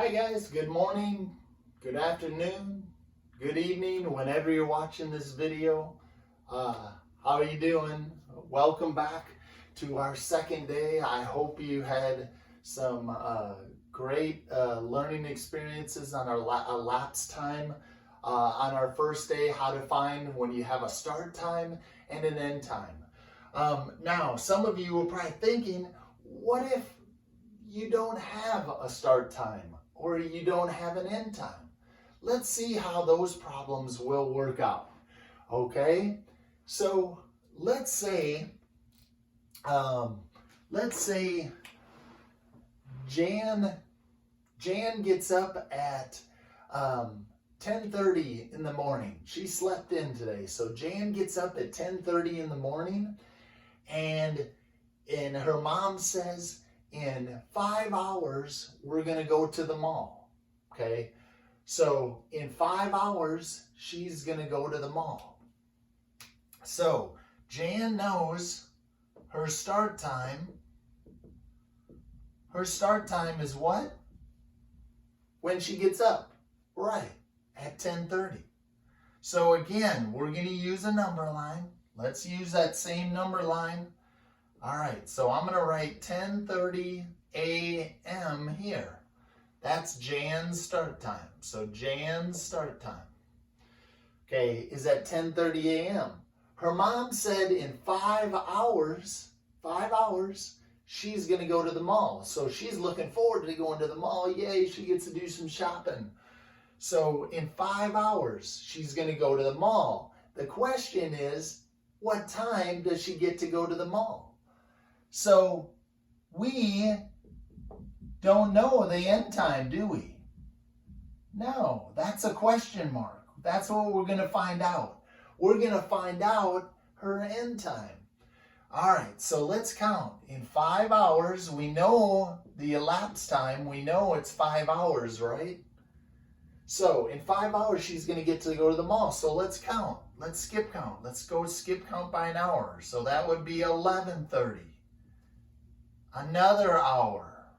Hi guys, good morning, good afternoon, good evening, whenever you're watching this video. How are you doing? Welcome back to our second day. I hope you had some great learning experiences on our elapsed time. On our first day, how to find when you have a start time and an end time. Now, some of you were probably thinking, what if you don't have a start time or you don't have an end time? Let's see how those problems will work out. Okay, so let's say Jan gets up at 10:30 in the morning. She slept in today, so Jan gets up at 10:30 in the morning, and her mom says, in 5 hours, we're going to go to the mall. Okay, so in 5 hours, she's going to go to the mall. So Jan knows her start time. Her start time is what? When she gets up, right, at 10:30. So again, we're going to use a number line. Let's use that same number line. All right, so I'm going to write 10:30 a.m. here. That's Jan's start time. So Jan's start time, okay, is at 10:30 a.m. Her mom said in 5 hours, she's going to go to the mall. So she's looking forward to going to the mall. Yay, she gets to do some shopping. So in 5 hours, she's going to go to the mall. The question is, what time does she get to go to the mall? So we don't know the end time, do we? No, that's a question mark. That's what we're going to find out. We're going to find out her end time. All right, so let's count. In 5 hours, we know the elapsed time. We know it's 5 hours, right? So in 5 hours, she's going to get to go to the mall. So let's count. Let's skip count. Let's go skip count by an hour. So that would be 11:30. Another hour.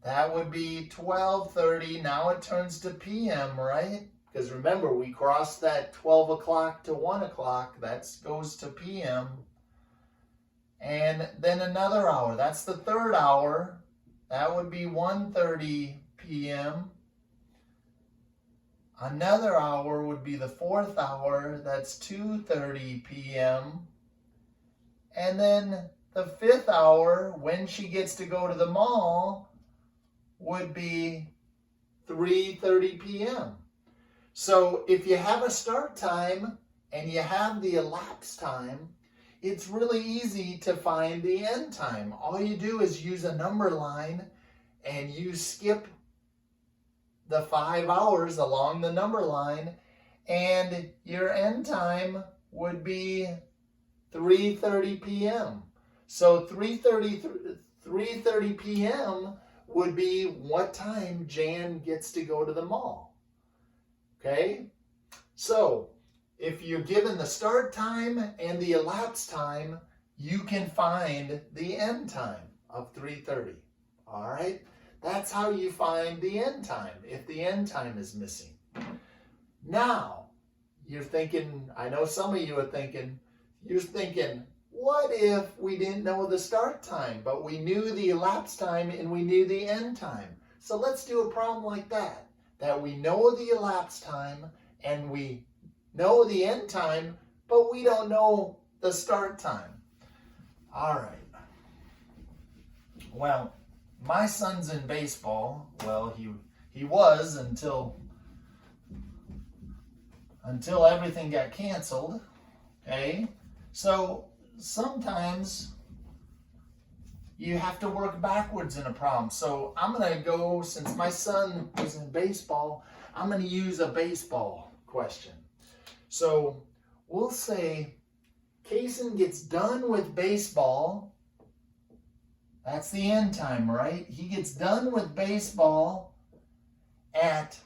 That would be 12:30. Now it turns to p.m., right? Because remember, we crossed that 12 o'clock to 1 o'clock. That goes to p.m. And then another hour. That's the third hour. That would be 1:30 p.m. Another hour would be the fourth hour. That's 2:30 p.m. And then the fifth hour, when she gets to go to the mall, would be 3:30 p.m. So if you have a start time and you have the elapsed time, it's really easy to find the end time. All you do is use a number line and you skip the 5 hours along the number line, and your end time would be 3:30 p.m. So 3:30 p.m. would be what time Jan gets to go to the mall. Okay? So if you're given the start time and the elapsed time, you can find the end time of 3:30. All right? That's how you find the end time, if the end time is missing. Now, you're thinking, I know some of you are thinking, what if we didn't know the start time, but we knew the elapsed time and we knew the end time? So let's do a problem like that we know the elapsed time and we know the end time, but we don't know the start time. All right. Well, my son's in baseball. Well, he was until everything got canceled. Okay? So sometimes you have to work backwards in a problem. So I'm going to go, since my son was in baseball, I'm going to use a baseball question. So we'll say Kaysen gets done with baseball. That's the end time, right? He gets done with baseball at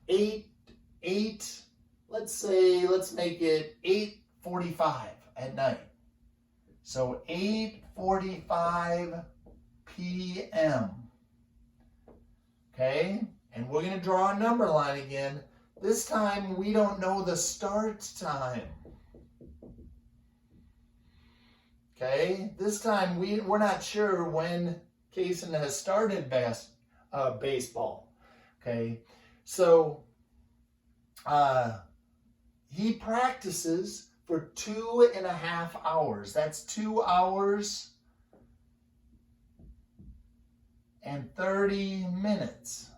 8, let's make it 8:45 at night. So 8:45 p.m. Okay, and we're going to draw a number line again. This time we don't know the start time. Okay, this time we're not sure when Kaysen has started baseball. Okay, so he practices for 2.5 hours. That's 2 hours and 30 minutes.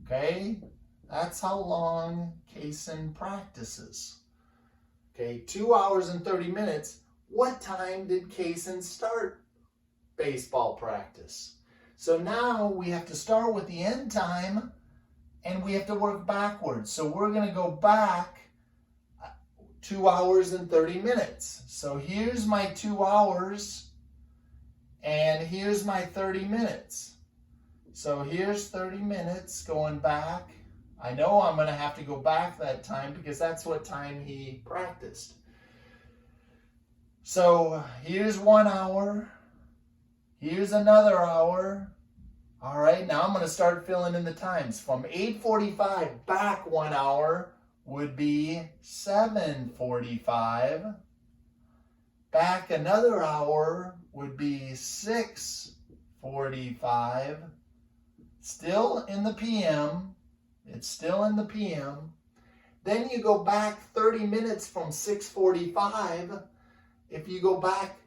Okay, that's how long Kaysen practices. Okay, 2 hours and 30 minutes. What time did Kaysen start baseball practice? So now we have to start with the end time and we have to work backwards. So we're going to go back 2 hours and 30 minutes. So here's my 2 hours and here's my 30 minutes. So here's 30 minutes going back. I know I'm going to have to go back that time because that's what time he practiced. So here's 1 hour. Here's another hour. All right, now I'm going to start filling in the times. From 8:45 back 1 hour would be 7:45. Back another hour would be 6:45. Still in the PM. It's still in the PM. Then you go back 30 minutes from 6:45. If you go back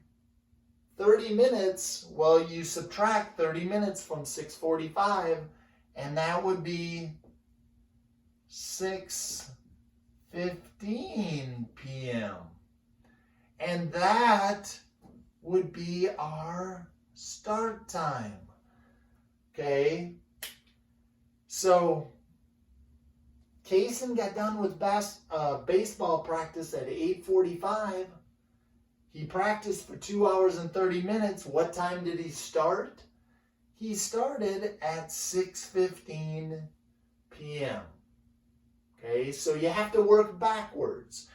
30 minutes, well, you subtract 30 minutes from 6:45, and that would be 6:15 p.m. And that would be our start time. Okay? So Kaysen got done with baseball practice at 8:45. He practiced for 2 hours and 30 minutes. What time did he start? He started at 6:15 p.m. Okay, so you have to work backwards.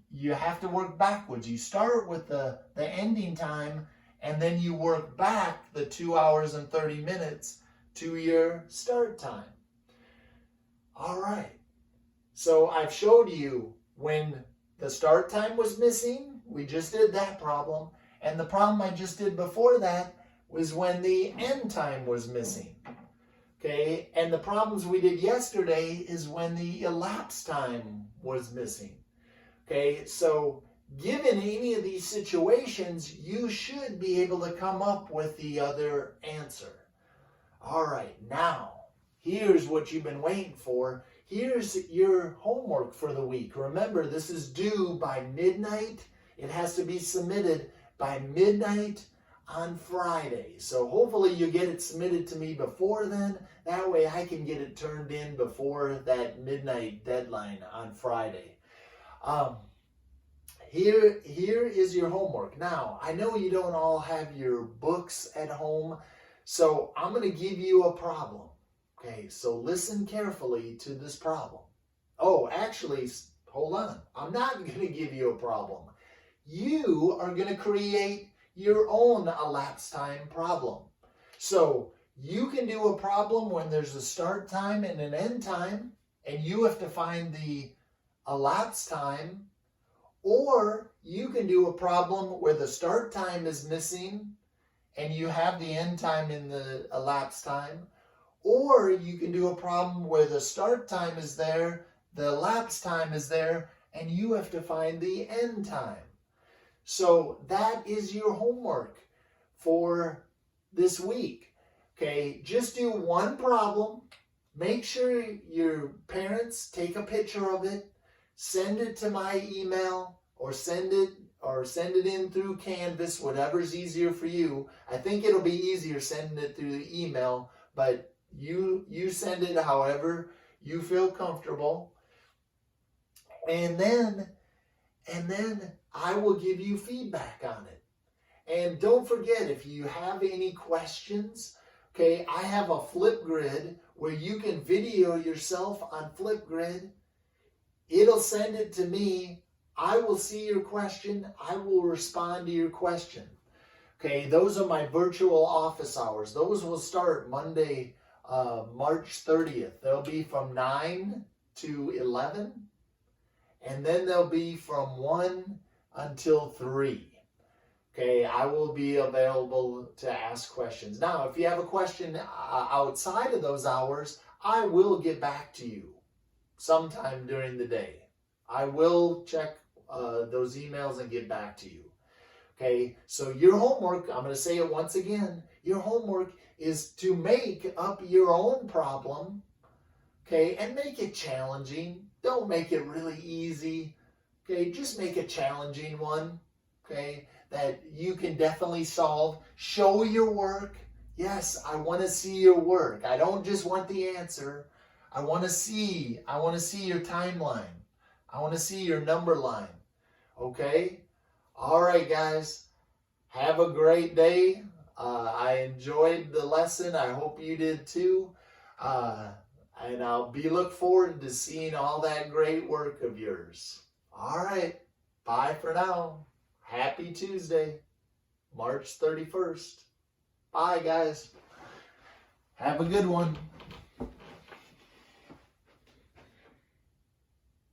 You have to work backwards. You start with the ending time, and then you work back the 2 hours and 30 minutes to your start time. All right. So I've showed you when the start time was missing. We just did that problem. And the problem I just did before that was when the end time was missing. Okay, and the problems we did yesterday is when the elapsed time was missing. Okay, so given any of these situations, you should be able to come up with the other answer. All right, now, here's what you've been waiting for. Here's your homework for the week. Remember, this is due by midnight. It has to be submitted by midnight on Friday. So hopefully you get it submitted to me before then. That way I can get it turned in before that midnight deadline on Friday. Here is your homework. Now, I know you don't all have your books at home, so I'm going to give you a problem. Okay, so listen carefully to this problem. Oh, actually, hold on. I'm not going to give you a problem. You are going to create your own elapsed time problem. So you can do a problem when there's a start time and an end time, and you have to find the elapsed time, or you can do a problem where the start time is missing and you have the end time in the elapsed time, or you can do a problem where the start time is there, the elapsed time is there, and you have to find the end time. So that is your homework for this week. Okay, just do one problem. Make sure your parents take a picture of it, send it to my email, or send it in through Canvas, whatever's easier for you. I think it'll be easier sending it through the email, but you send it however you feel comfortable. And then I will give you feedback on it. And don't forget, if you have any questions, okay, I have a Flipgrid where you can video yourself on Flipgrid. It'll send it to me. I will see your question. I will respond to your question. Okay, those are my virtual office hours. Those will start Monday, March 30th. They'll be from 9 to 11, and then they'll be from 1 until 3. Okay, I will be available to ask questions. Now, if you have a question outside of those hours, I will get back to you sometime during the day. I will check those emails and get back to you. Okay, so your homework, I'm going to say it once again, your homework is to make up your own problem, okay, and make it challenging. Don't make it really easy, okay, just make a challenging one, okay, that you can definitely solve. Show your work. Yes, I want to see your work. I don't just want the answer. I want to see your timeline. I want to see your number line, okay? All right, guys, have a great day. I enjoyed the lesson. I hope you did too. And I'll look forward to seeing all that great work of yours. All right, bye for now. Happy Tuesday, March 31st. Bye, guys. Have a good one.